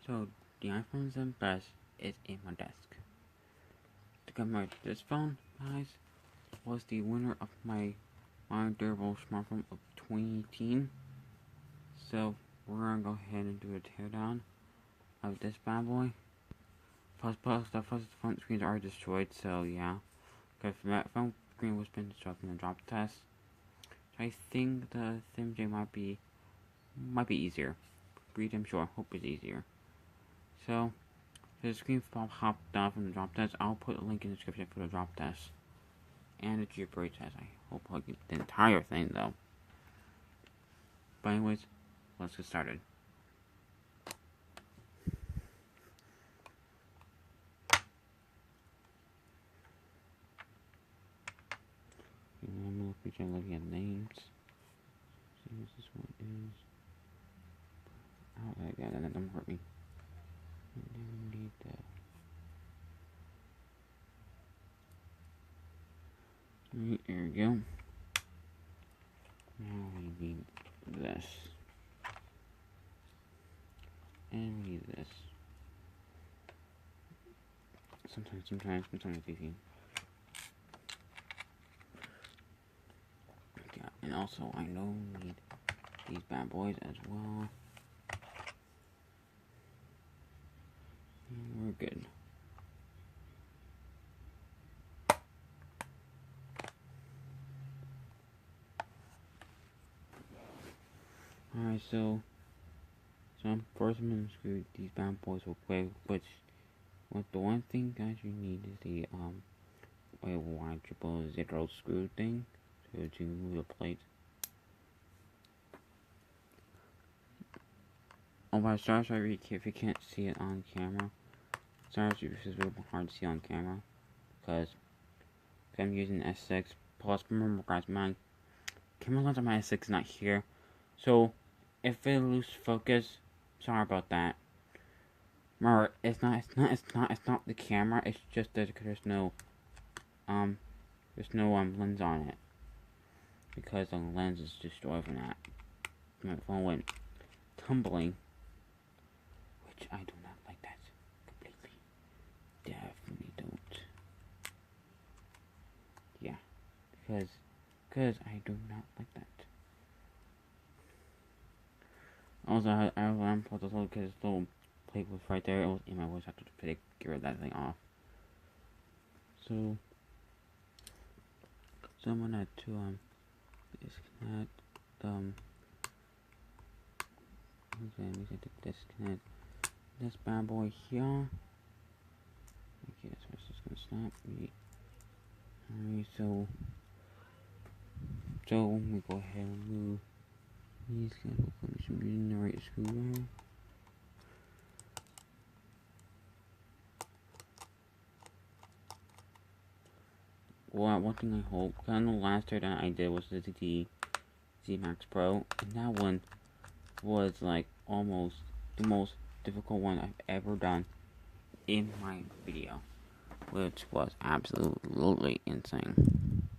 So the iPhone 7 Plus is in my desk. This phone, guys, was the winner of my durable smartphone of 2018. So we're gonna go ahead and do a teardown of this bad boy. Plus, the front screens are destroyed. So yeah, because that phone screen was been destroyed in the drop test. So I think the SimJ might be easier. Pretty damn sure. Hope it's easier. So the screen popped down from the drop test. I'll put a link in the description for the drop test and the jailbreak test. I hope I get the entire thing though. But anyways, let's get started. I'm looking at names. See what this one is. Oh, yeah, that don't hurt me. And then we need that. There we go. Now we need this. And we need this. Sometimes it's easy. Yeah, and also I know we need these bad boys as well. And we're good. Alright, so first I'm gonna screw these bad boys real quick, what the one thing guys you need is the Y000 screw thing to move the plate. Oh, but sorry if you can't see it on camera. Sorry if it's really hard to see on camera because I'm using S6. Plus, remember guys, my camera lens on my S6 is not here, so if it loses focus, sorry about that. Remember, it's not the camera. It's just that there's no lens on it because the lens is destroyed from that. My phone went tumbling, which I do not like that completely. Definitely don't. Yeah, because I do not like that. Also, I unplugged the little because the little plate was right there. It was in my voice. I have to get rid of that thing off. So I'm gonna disconnect disconnect this bad boy here. Okay, that's where it's just gonna stop. Alright, so we go ahead and move these guys. We should be in the right screw. Well, one thing I hope, because I know the last teardown I did was the Z Max Pro, and that one was like almost the most difficult one I've ever done in my video, which was absolutely insane.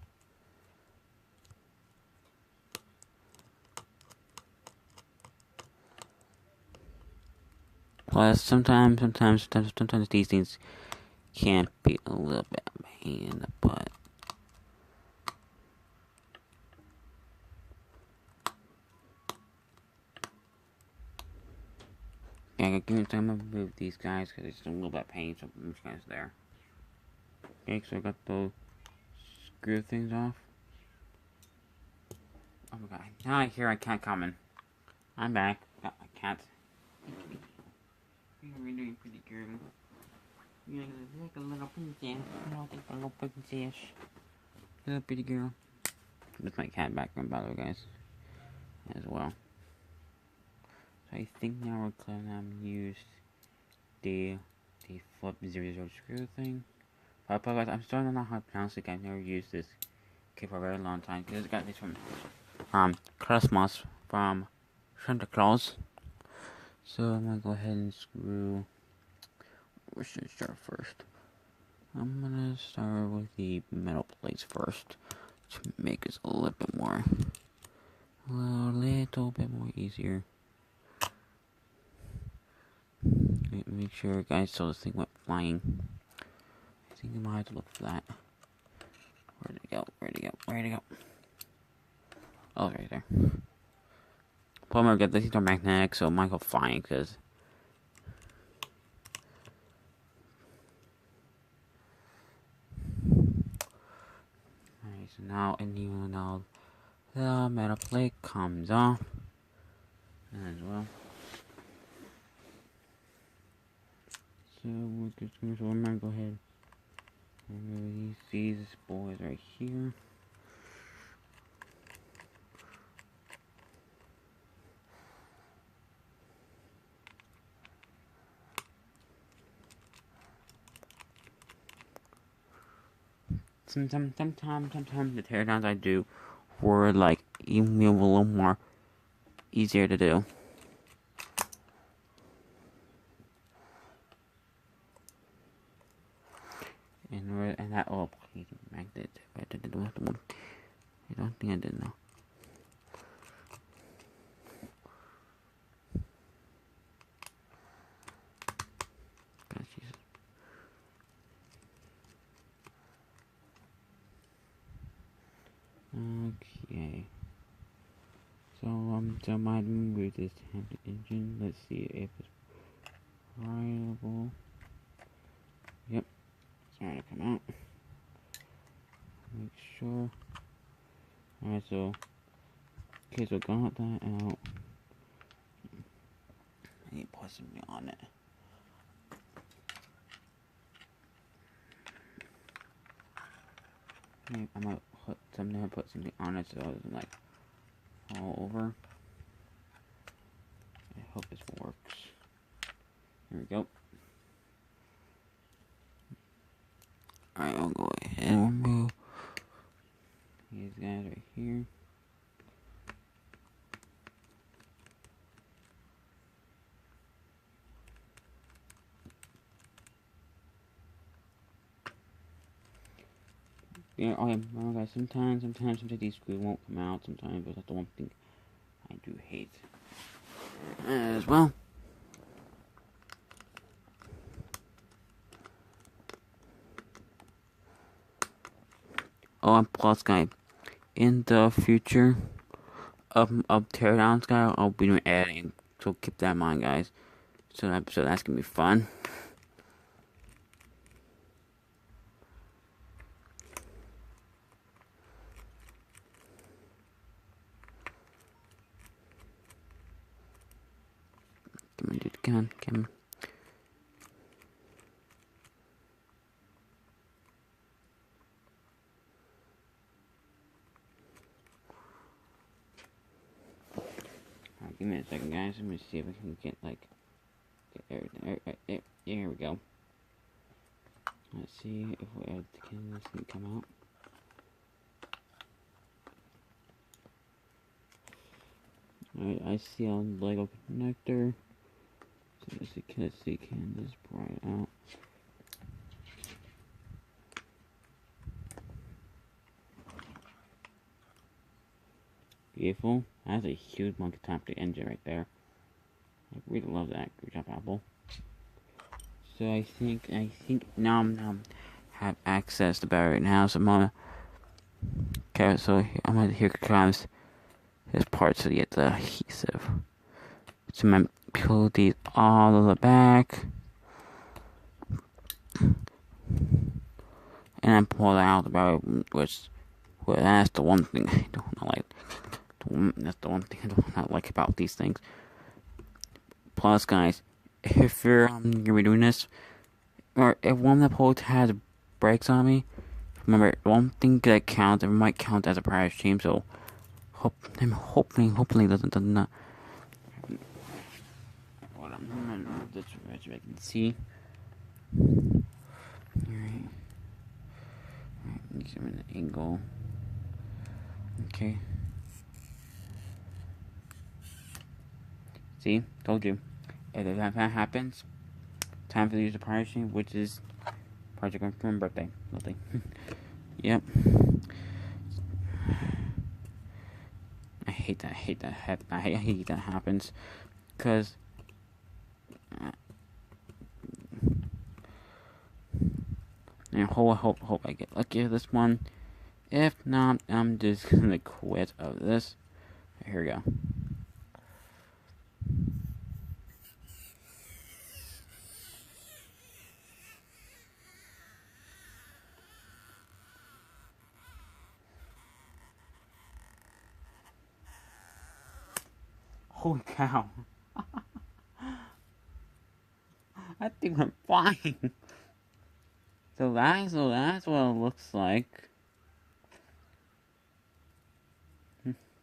Plus, sometimes these things can be a little bit of a pain in the butt. Yeah, give me time to move these guys because it's a little bit of pain, so these guys there. Okay, so I got those screw things off. Oh my god, now I hear a cat coming. I'm back. Got my cat. You're doing pretty good. You're like a little princess. You're like a little princess. Little pretty girl. That's my cat background, by the way, guys. As well. So I think now we're going to use the flip 00 screw thing. But guys, I'm still not know how to pronounce it. I've never used this kit for a very long time. Because I got this from Christmas from Santa Claus. So I'm gonna go ahead and screw. We should start first. I'm gonna start with the metal plates first to make it a little bit more easier. Make sure, guys, so this thing went flying. I think it might have to look flat. Where'd it go? Where'd it go? Where'd it go? Oh, right there. Plumber, get these are magnetic, so it might go flying, because... Alright, so now, and even now, the metal plate comes off. As well. So, we're just going to go ahead and release these boys right here. Sometimes the teardowns I do were like even a little more easier to do. And that please magnet. I didn't want the one. I don't think I did now. God, Jesus. Okay. So my with this engine. Let's see if it's rideable. Yep. Sorry to come out. Make sure. Alright, so okay, so got that out. I need to put something on it. I might put something on it so it doesn't like fall over. I hope this works. Here we go. Alright, I'll go ahead and remove these guys right here. Yeah, oh yeah, remember guys, sometimes these screws won't come out sometimes, but that's the one thing I do hate as well. Oh, and plus, guys, in the future of teardowns, guys, I'll be doing editing, so keep that in mind, guys. So that's gonna be fun. Come on, dude, come on. Alright, give me a second, guys. Let me see if we can get everything. Right, here we go. Let's see if can this thing come out. Alright, I see a Lego connector. So let's see, can this pry it out? Beautiful. That's a huge monkey top the engine right there. I really love that. Good job, Apple. So I think now I'm have access to battery now. So I'm gonna okay. So I'm gonna here comes his parts to get the adhesive. So I'm gonna peel these all of the back, and then pull out the battery, which that's the one thing I don't like. That's the one thing I do not like about these things. Plus, guys, if you're gonna be doing this, or if one of the poles has brakes on me, remember one thing that counts. It might count as a prior stream. So, hopefully doesn't not. Hold on, I'm gonna move this so I can see. Alright, give it an angle. Okay. See, told you. If that happens, time for to use the prior stream, which is Project Confirm birthday. Nothing. Yep. I hate that. I hate that happens, cause And hope I get lucky with this one. If not, I'm just gonna quit of this. Here we go. Holy cow. I think I'm flying. So that's what it looks like.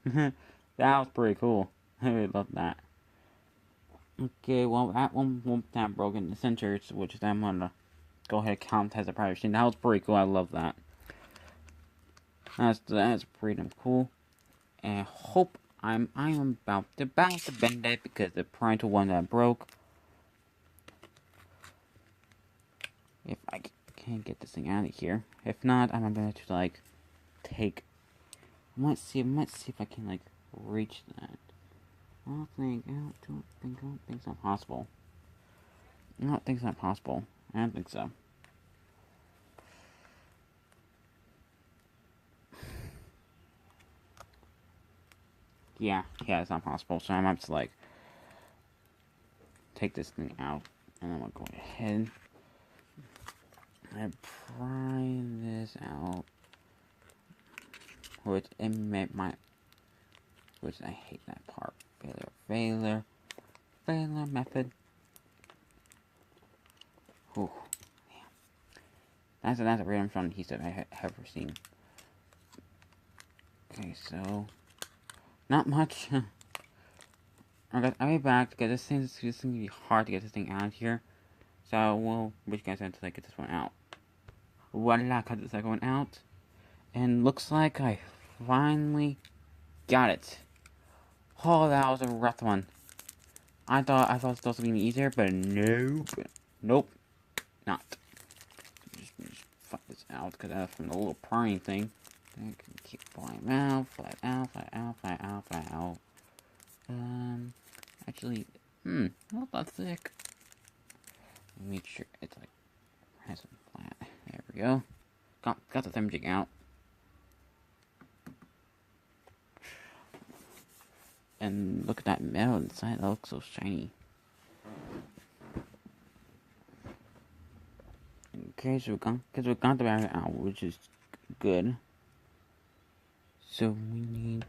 That was pretty cool. I really love that. Okay, well that one won't have broken the center, which I'm gonna go ahead and count as a private machine. That was pretty cool. I love that. That's pretty cool. And hope I'm about to bend it because the parental one that broke. If I can't get this thing out of here. If not, I'm gonna have to like take. I might see if I can like reach that. I don't think it's not possible. I don't think it's not possible. I don't think so. Yeah, it's not possible. So I'm have to like take this thing out, and I'm gonna go ahead and pry this out. Which I hate that part. Failure method. Ooh, yeah. That's a random strong adhesive I have ever seen. Okay, so not much. I'll be back because this thing's gonna be hard to get this thing out of here. So we'll wait you guys until I get this one out. Voila, got the second one out. And looks like I finally got it. Oh, that was a rough one. I thought it was supposed to be easier, but nope, not. Just fuck this out because that's from the little prying thing. I can keep flying out, fly out. Actually, not that thick. Make sure it's like nice and flat. There we go. Got the thumb jig out. And look at that metal inside. That looks so shiny. Okay, so we got the battery out, which is good. So we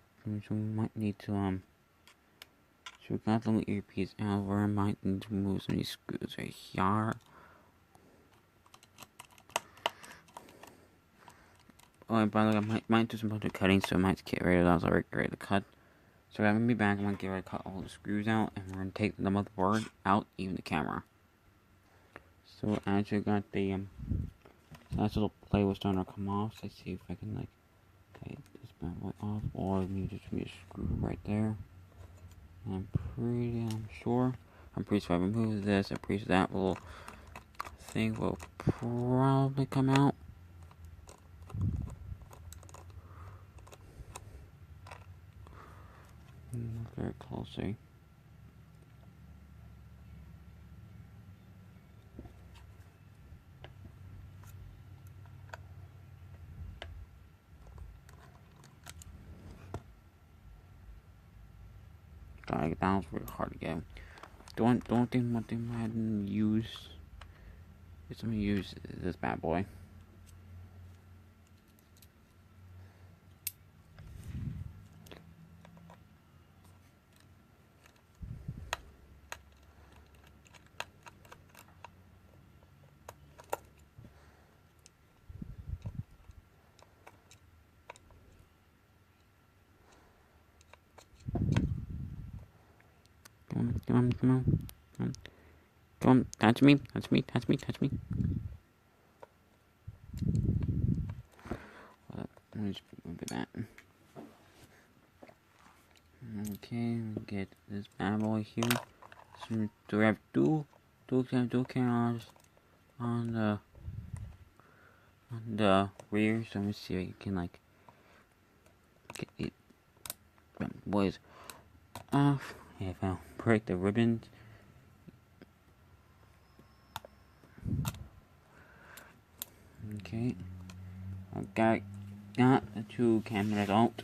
might need to so we got the little earpiece out. We might need to move some of these screws right here. Oh, and by the way, I might do some bunch of cutting, so I might get rid of those. I was ready to cut. So I'm gonna be back. I'm gonna get ready to cut all the screws out, and we're gonna take the motherboard out, even the camera. So I actually got the nice little play was starting to come off. So let's see if I can like take this bad boy off, or maybe just be a screw right there. And I'm sure if I remove this, I'm pretty sure that little thing will probably come out. Look very closely. Like, that was really hard to get. Don't think what they might use is I'm gonna use this bad boy. Come on, touch me. Let me just move that. Okay, get this bad boy here. So we have two cameras on the rear. So let me see if I can like get it boys off. If I break the ribbons. Okay, I got the two cameras out.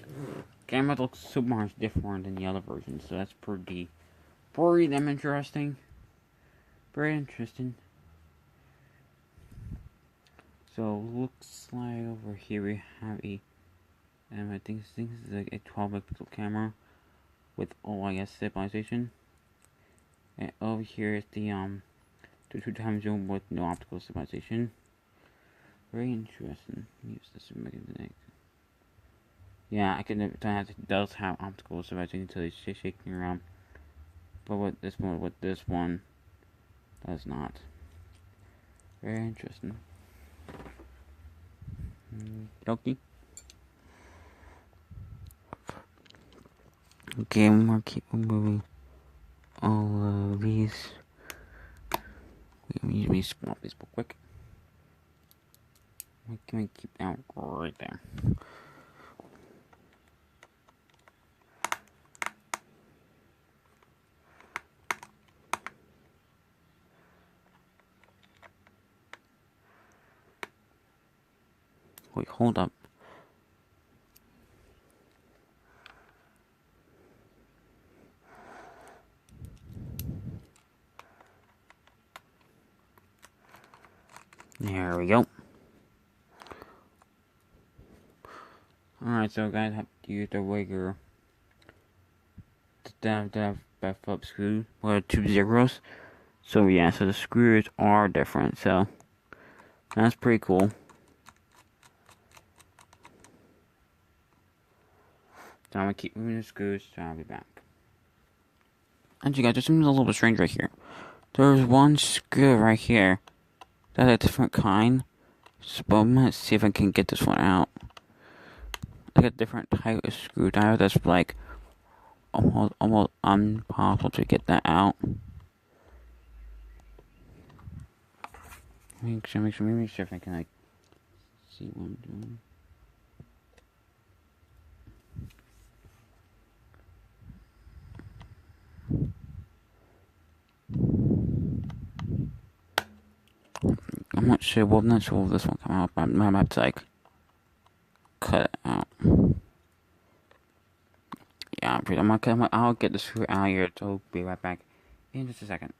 Camera looks super much different than the other version, so that's pretty damn interesting. Very interesting. So looks like over here we have a, I think this is like a 12 megapixel camera with OIS stabilization. And over here is the two times zoom with no optical stabilization. Very interesting. Use this to make it. Yeah, I can tell it does have optical stabilization until it's shaking around. But with this one does not. Very interesting. Donkey. Okay, we'll keep moving all of these. Let me swap this real quick. Can we keep that right there? Wait, hold up. There we go. Alright, so guys have to use the regular Phillips screw with 2 zeros. So yeah, so the screws are different, so that's pretty cool. So I'm gonna keep moving the screws, so I'll be back. And you guys, there's something a little bit strange right here. There's one screw right here that's a different kind. So I'm gonna see if I can get this one out. Like a different type of screwdriver that's like almost impossible to get that out. Make sure if I can like see what I'm doing. I'm not sure if this one come out, but I'm gonna have to like cut it out. Yeah, I'll get the screw out here, so be right back in just a second.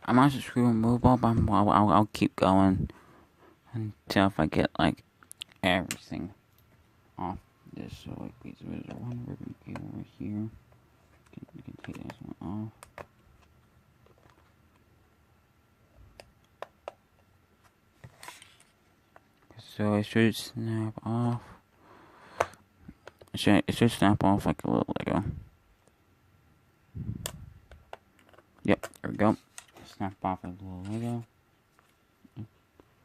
I'm not screw removable, but I'll keep going until if I get like everything off this. So like there's one ribbon cable over here. You can take this one off. So it should snap off. It should snap off like a little Lego. Yep, there we go. Snap off like a little Lego.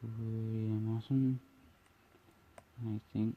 Pretty awesome. I think.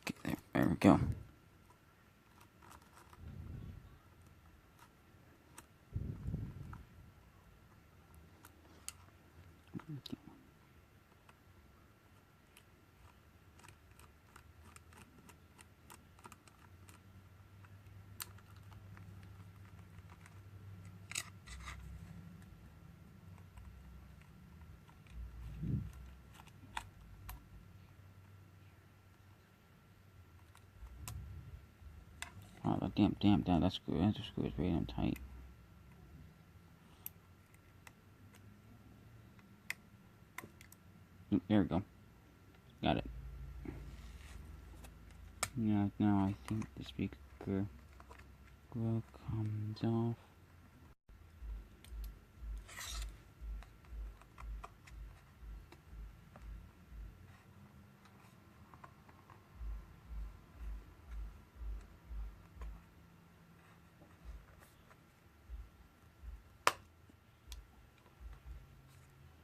Okay, there we go. Oh, damn, that screw is very damn tight. There we go. Got it. Now I think the speaker comes off.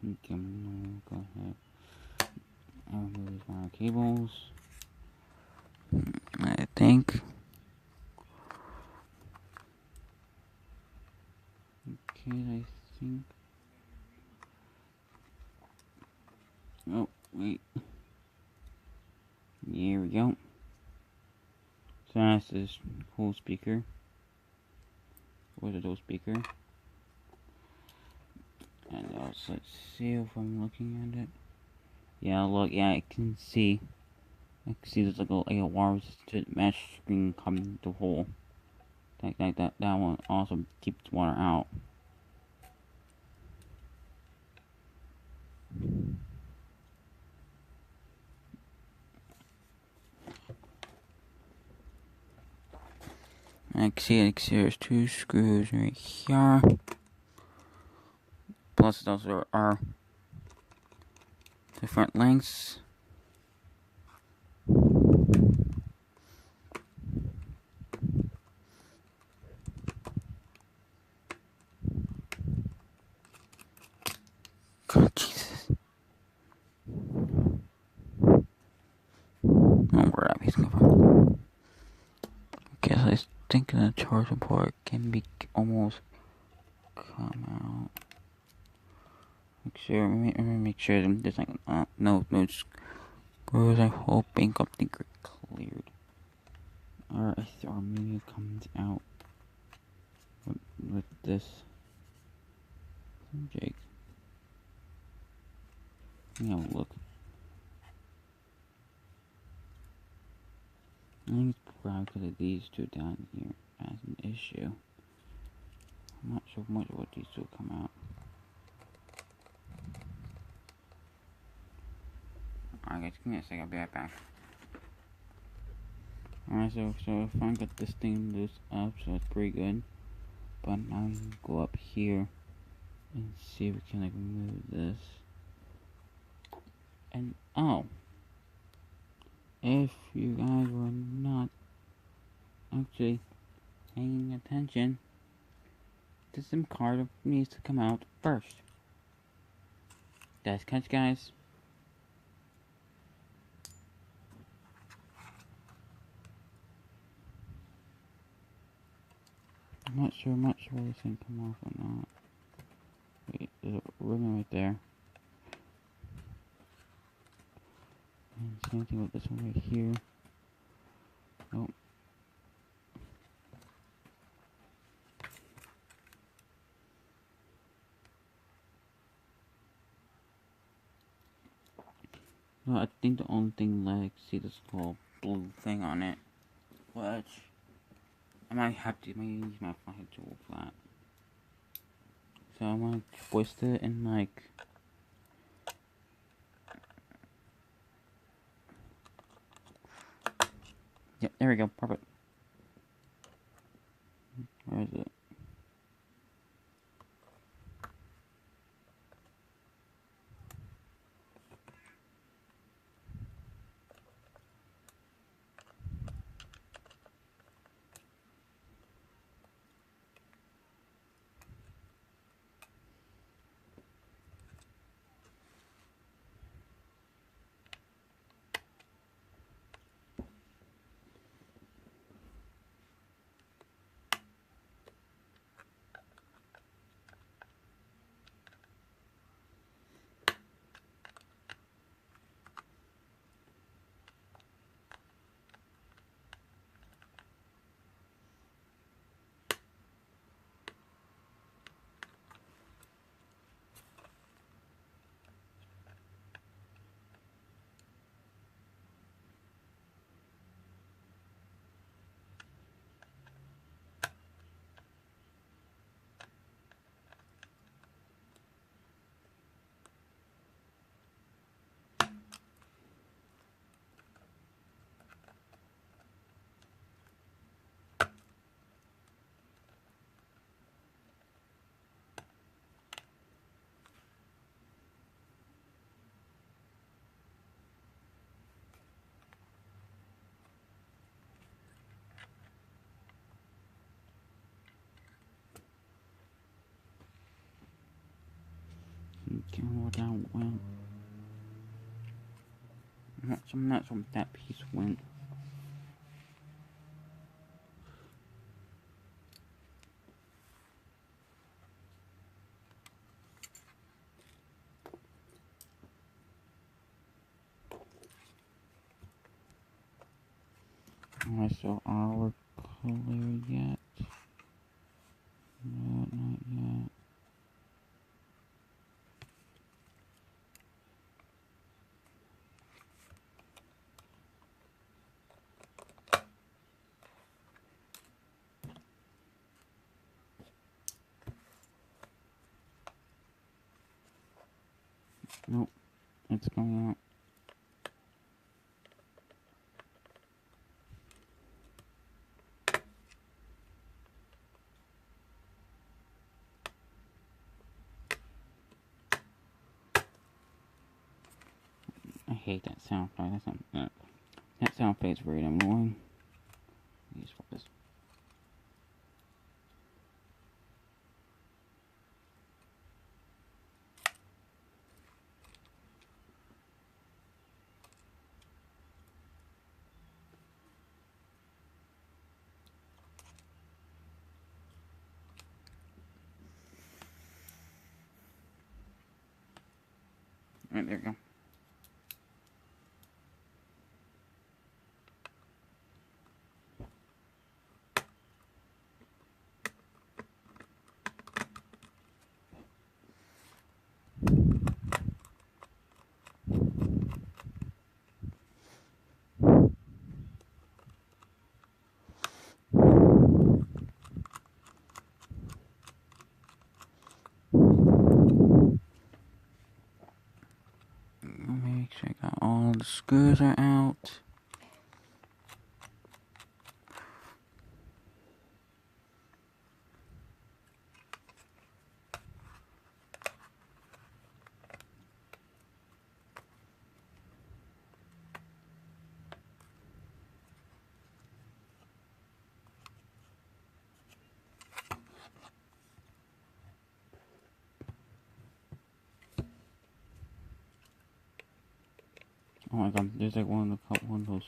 Okay, I'm gonna go ahead and remove my cables. I think. Okay, I think. Oh, wait. Here we go. So that's this whole speaker. Where's the whole speaker? And also, let's see if I'm looking at it. Yeah, look, yeah, I can see. I can see there's like a wire mesh screen coming to the hole. That one also keeps water out. I can see there's 2 screws right here. Plus those are different lengths. God, Jesus. Oh, where that piece come from? Okay, so I think the charging port can be almost come out. Make sure there's like no screws. I'm hoping something cleared. Or maybe it comes out with this. Jake. Let me have a look. I think it's probably because of these 2 down here as an issue. I'm not sure much what these 2 come out. Alright guys, give me a second, I'll be right back. Alright, so if I get this thing loose up, so it's pretty good. But now I'm gonna go up here and see if we can like move this. And oh, if you guys were not actually paying attention, the SIM card needs to come out first. Guys, catch guys. I'm not sure much where this thing come off or not. Wait, there's a ribbon right there. And same thing with this one right here. Oh. No, I think the only thing like see this little blue thing on it, which I might use my fine tool for that. So I'm gonna twist it and like yep, there we go, perfect. Where is it? what that went. I'm not sure what that piece went. Alright, so are we clear yet? No, not yet. Nope, it's going out. I hate that sound effect. That sound effect is very annoying. Use for this. Alright, there we go. Make sure I got all the screws are out. Oh my god, there's like one of those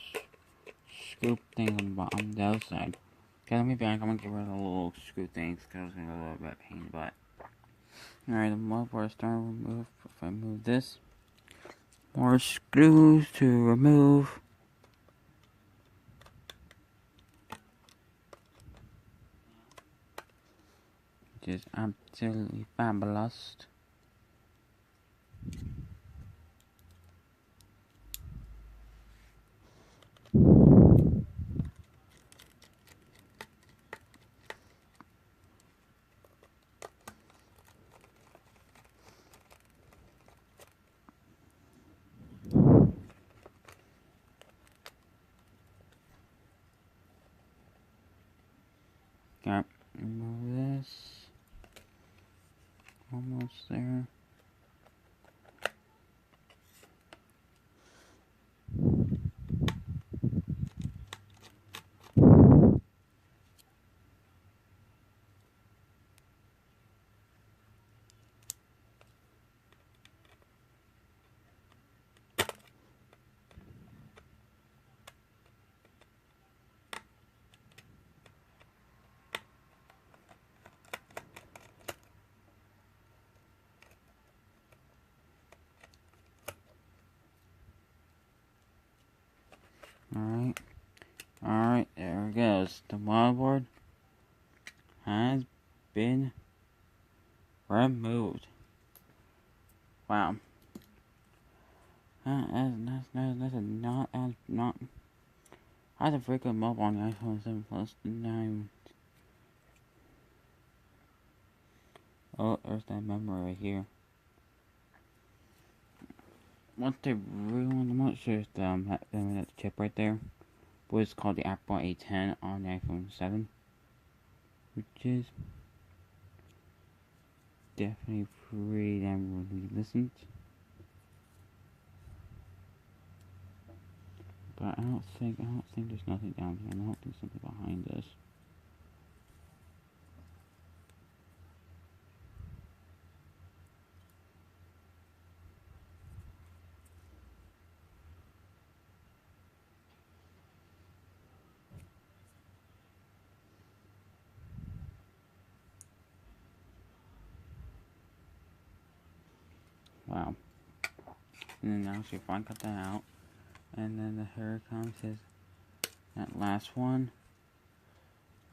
scoop things on the bottom, the other side. Okay, let me back. I'm gonna get rid of the little screw things because it's gonna be a little bit pain in the butt. Alright, the motherboard is starting to remove. If I move this, more screws to remove. Which is absolutely fabulous. Got remove this. Almost there. Alright, there it goes. The motherboard has been removed. Wow. That's not. I had a very good mobile on the iPhone 7 Plus 9. Oh, there's that memory right here. What they really want to make sure is that chip right there. But it's called the Apple A10 on the iPhone 7. Which is definitely pretty damn really decent. But I don't think there's nothing down here. I don't think something behind this. And then now, see if I cut that out. And then here comes that last one.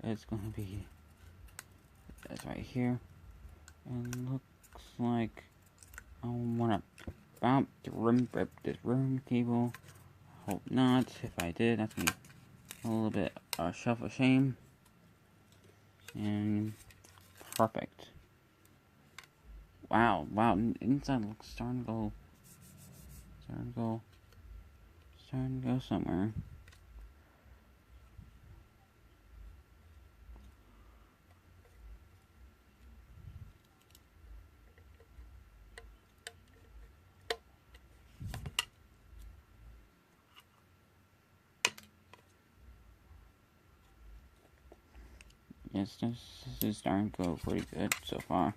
It's going to be this right here. And looks like I want to about to rip this room cable. Hope not. If I did, that's going to be a little bit shelf of shame. And perfect. Wow, inside looks starting to go somewhere. Yes, this is starting to go pretty good so far.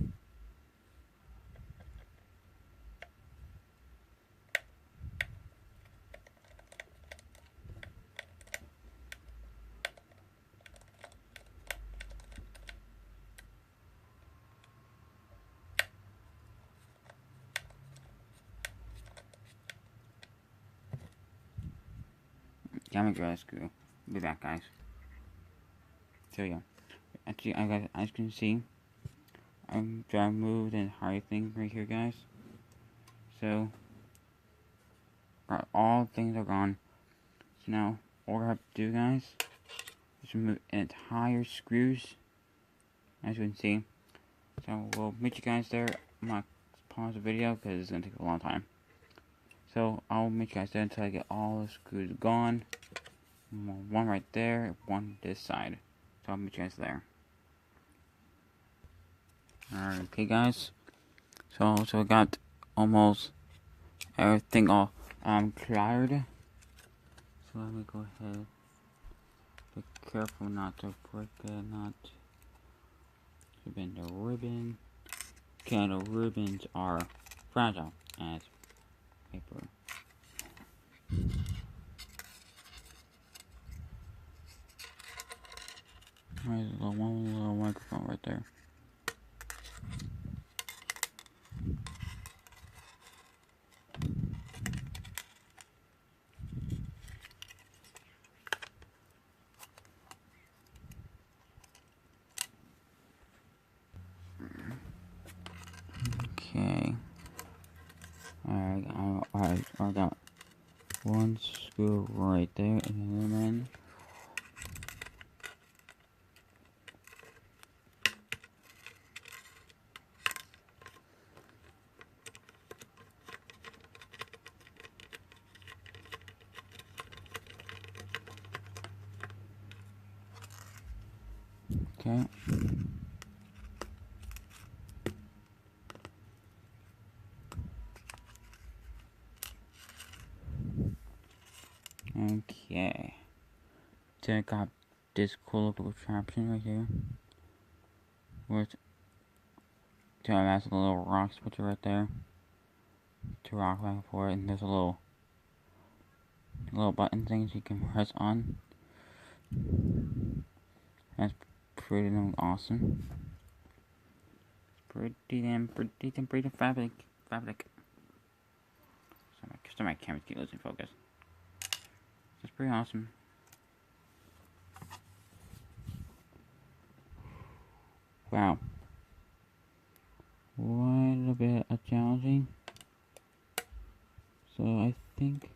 Camera dry screw. Be back, guys. So yeah, actually, as you can see, I moved the entire thing right here, guys. So all things are gone. So now all we have to do, guys, is remove entire screws, as you can see. So we'll meet you guys there. I'm gonna pause the video because it's gonna take a long time. So I'll meet you guys there until I get all the screws gone. One right there, one this side. So I'll meet you guys there. Alright, okay guys. So I got almost everything all cleared. So let me go ahead. Be careful not to break it, not to bend the ribbon. Okay, the ribbons are fragile as paper. There's one little microphone right there. Okay. Alright, I got one screw right there, and then okay. Okay. So I got this cool little contraption right here. With so it has a little rock switcher right there. To rock back and forth, and there's a little button things you can press on. That's pretty damn awesome. Pretty damn fabric. So my camera keep losing focus. That's pretty awesome. Wow. Quite a bit of challenging. So I think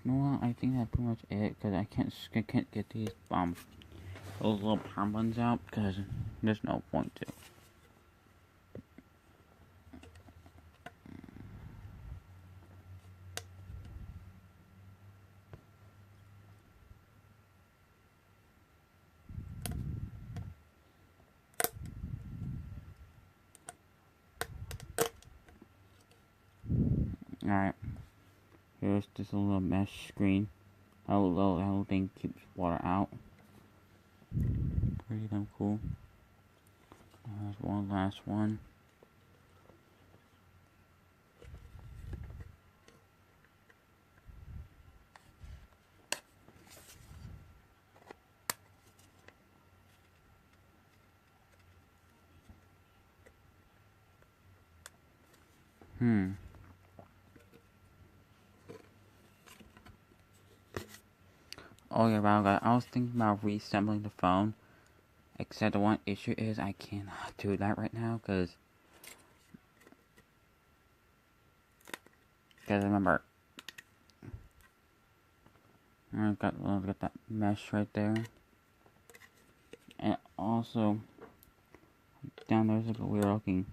no, I think that's pretty much it, because I can't get these those little power buttons out, because there's no point to. Alright, There's this little mesh screen. That little thing keeps water out. Pretty damn cool. There's one last one. Oh yeah, wow, guys. I was thinking about reassembling the phone. Except the one issue is I cannot do that right now because remember, I've got that mesh right there, and also down there's like a weird looking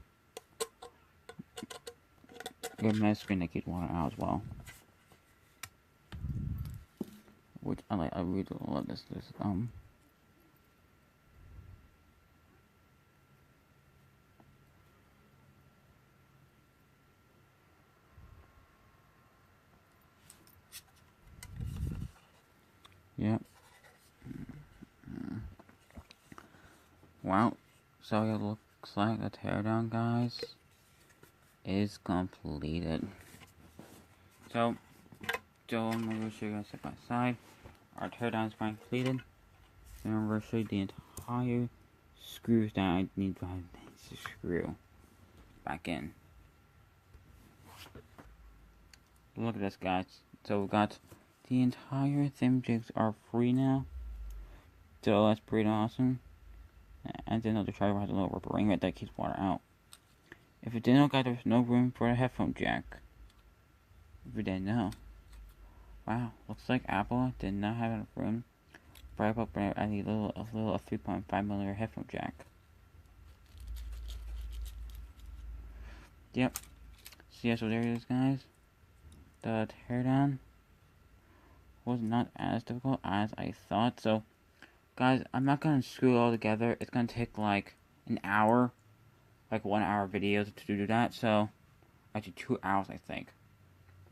mesh screen that keeps water out as well. Which I like. I really love this. Yep. Well, so it looks like the teardown, guys, is completed. So I'm going to show you guys side by side. Our teardown is completed. And I'm going to show you the entire screws that I need to screw back in. Look at this, guys. So we got the entire thumb jigs are free now. So that's pretty awesome. And then the charger has a little rubber ring that keeps water out. If you didn't know, guys, there's no room for a headphone jack. If you didn't know. Wow, looks like Apple did not have enough room for Apple, but I need a little 3.5mm headphone jack. Yep. So yeah, so there it is, guys. The teardown was not as difficult as I thought. So, guys, I'm not gonna screw it all together. It's gonna take like an hour, like 1 hour videos to do that. So, actually 2 hours, I think.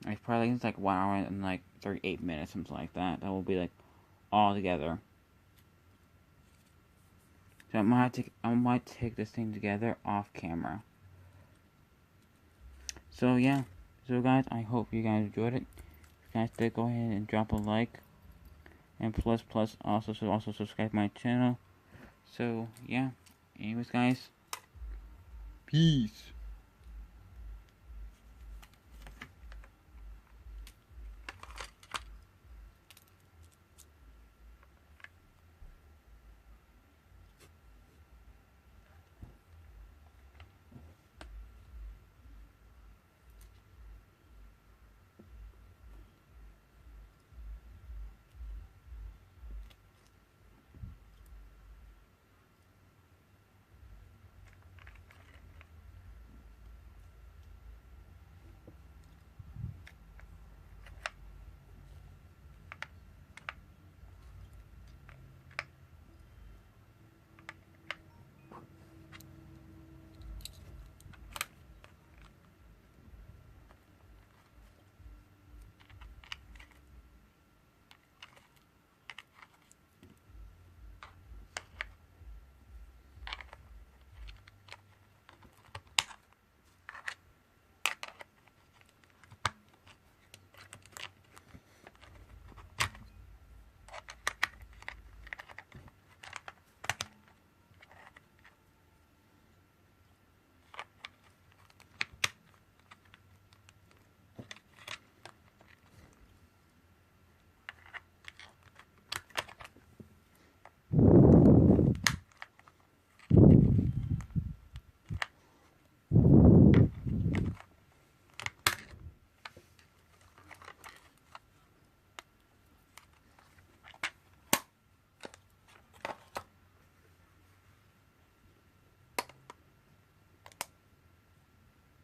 It's probably like 1 hour and like 38 minutes, something like that. That will be like all together. So I might take this thing together off camera. So yeah, so guys, I hope you guys enjoyed it. If you guys did, go ahead and drop a like, and plus also subscribe to my channel. So yeah, anyways, guys, peace.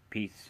Peace.